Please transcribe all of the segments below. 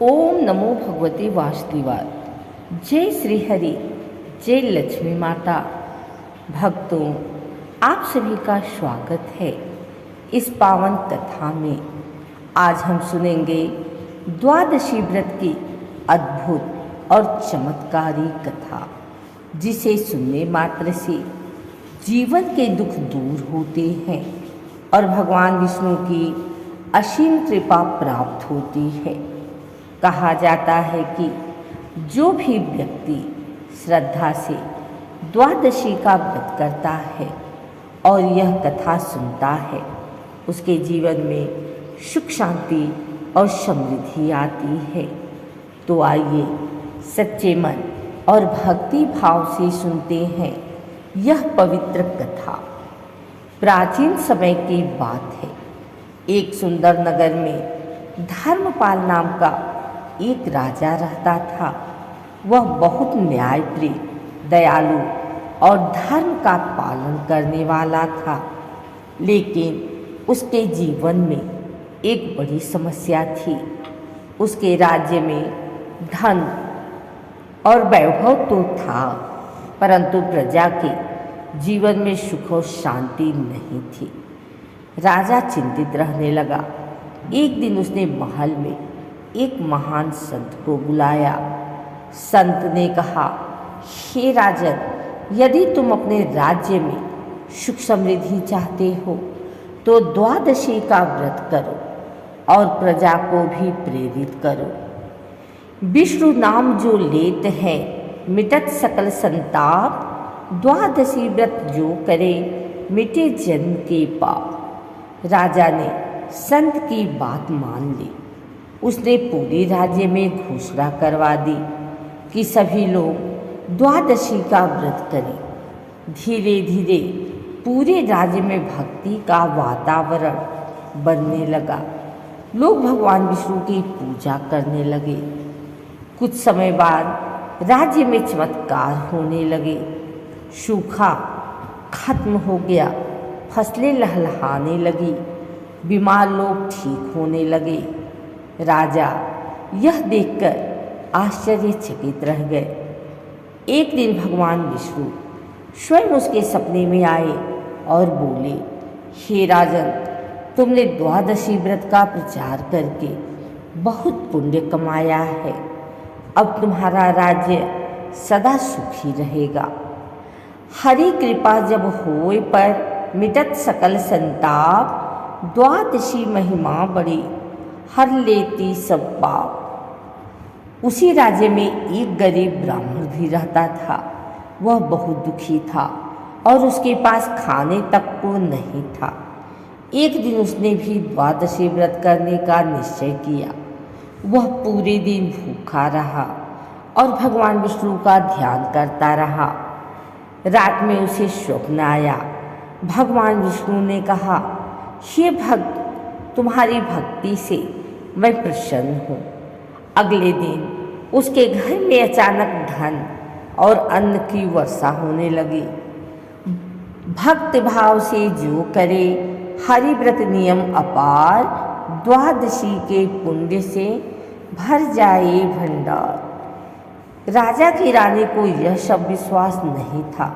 ओम नमो भगवते वासुदेवाय। जय श्री हरि, जय लक्ष्मी माता। भक्तों, आप सभी का स्वागत है इस पावन कथा में। आज हम सुनेंगे द्वादशी व्रत की अद्भुत और चमत्कारी कथा, जिसे सुनने मात्र से जीवन के दुख दूर होते हैं और भगवान विष्णु की असीम कृपा प्राप्त होती है। कहा जाता है कि जो भी व्यक्ति श्रद्धा से द्वादशी का व्रत करता है और यह कथा सुनता है, उसके जीवन में सुख शांति और समृद्धि आती है। तो आइए सच्चे मन और भक्ति भाव से सुनते हैं यह पवित्र कथा। प्राचीन समय की बात है। एक सुंदर नगर में धर्मपाल नाम का एक राजा रहता था। वह बहुत न्यायप्रिय, दयालु और धर्म का पालन करने वाला था। लेकिन उसके जीवन में एक बड़ी समस्या थी। उसके राज्य में धन और वैभव तो था, परंतु प्रजा के जीवन में सुख और शांति नहीं थी। राजा चिंतित रहने लगा। एक दिन उसने महल में एक महान संत को बुलाया। संत ने कहा, हे राजन, यदि तुम अपने राज्य में सुख समृद्धि चाहते हो तो द्वादशी का व्रत करो और प्रजा को भी प्रेरित करो। विष्णु नाम जो लेत है मिटत सकल संताप, द्वादशी व्रत जो करे मिटे जन्म के पाप। राजा ने संत की बात मान ली। उसने पूरे राज्य में घोषणा करवा दी कि सभी लोग द्वादशी का व्रत करें। धीरे धीरे पूरे राज्य में भक्ति का वातावरण बनने लगा। लोग भगवान विष्णु की पूजा करने लगे। कुछ समय बाद राज्य में चमत्कार होने लगे। सूखा खत्म हो गया, फसलें लहलहाने लगी, बीमार लोग ठीक होने लगे। राजा यह देखकर आश्चर्यचकित रह गए। एक दिन भगवान विष्णु स्वयं उसके सपने में आए और बोले, हे राजन, तुमने द्वादशी व्रत का प्रचार करके बहुत पुण्य कमाया है। अब तुम्हारा राज्य सदा सुखी रहेगा। हरि कृपा जब होए पर मिटत सकल संताप, द्वादशी महिमा बड़ी हर लेती सब पाप। उसी राज्य में एक गरीब ब्राह्मण भी रहता था। वह बहुत दुखी था और उसके पास खाने तक को नहीं था। एक दिन उसने भी द्वादशी व्रत करने का निश्चय किया। वह पूरे दिन भूखा रहा और भगवान विष्णु का ध्यान करता रहा। रात में उसे स्वप्न आया। भगवान विष्णु ने कहा, हे भक्त, तुम्हारी भक्ति से मैं प्रसन्न हूँ। अगले दिन उसके घर में अचानक धन और अन्न की वर्षा होने लगी। भक्त भाव से जो करे हरि व्रत नियम अपार, द्वादशी के पुण्य से भर जाए भंडार। राजा की रानी को यह सब विश्वास नहीं था।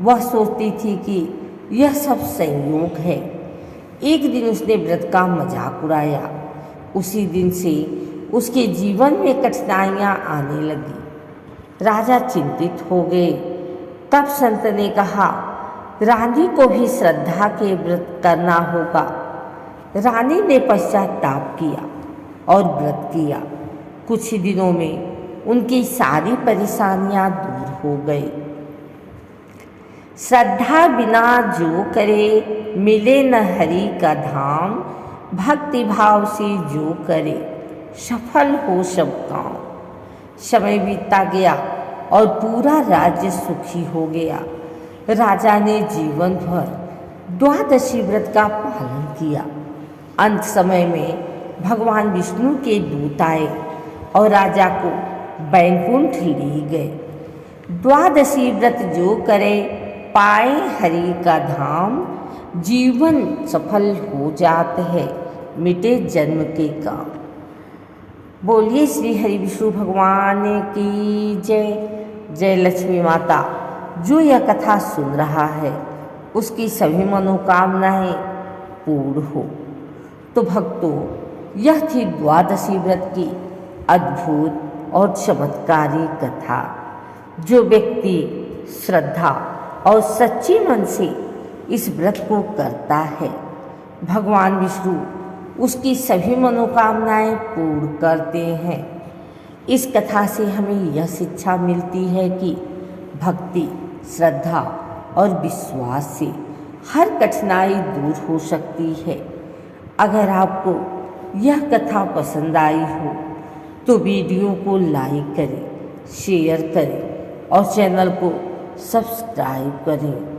वह सोचती थी कि यह सब संयोग है। एक दिन उसने व्रत का मजाक उड़ाया। उसी दिन से उसके जीवन में कठिनाइयाँ आने लगी। राजा चिंतित हो गए। तब संत ने कहा, रानी को भी श्रद्धा के व्रत करना होगा। रानी ने पश्चाताप किया और व्रत किया। कुछ ही दिनों में उनकी सारी परेशानियां दूर हो गई। श्रद्धा बिना जो करे मिले न हरि का धाम, भक्ति भाव से जो करे सफल हो सब काम। समय बीतता गया और पूरा राज्य सुखी हो गया। राजा ने जीवन भर द्वादशी व्रत का पालन किया। अंत समय में भगवान विष्णु के दूत आए और राजा को बैकुंठ ले गए। द्वादशी व्रत जो करे पाए हरि का धाम, जीवन सफल हो जाते हैं, मिटे जन्म के काम। बोलिए श्री हरि विष्णु भगवान की जय। जय लक्ष्मी माता। जो यह कथा सुन रहा है उसकी सभी मनोकामनाएं पूर्ण हो। तो भक्तों, यह थी द्वादशी व्रत की अद्भुत और चमत्कारी कथा। जो व्यक्ति श्रद्धा और सच्चे मन से इस व्रत को करता है, भगवान विष्णु उसकी सभी मनोकामनाएं पूर्ण करते हैं। इस कथा से हमें यह शिक्षा मिलती है कि भक्ति, श्रद्धा और विश्वास से हर कठिनाई दूर हो सकती है। अगर आपको यह कथा पसंद आई हो तो वीडियो को लाइक करें, शेयर करें और चैनल को सब्सक्राइब करें।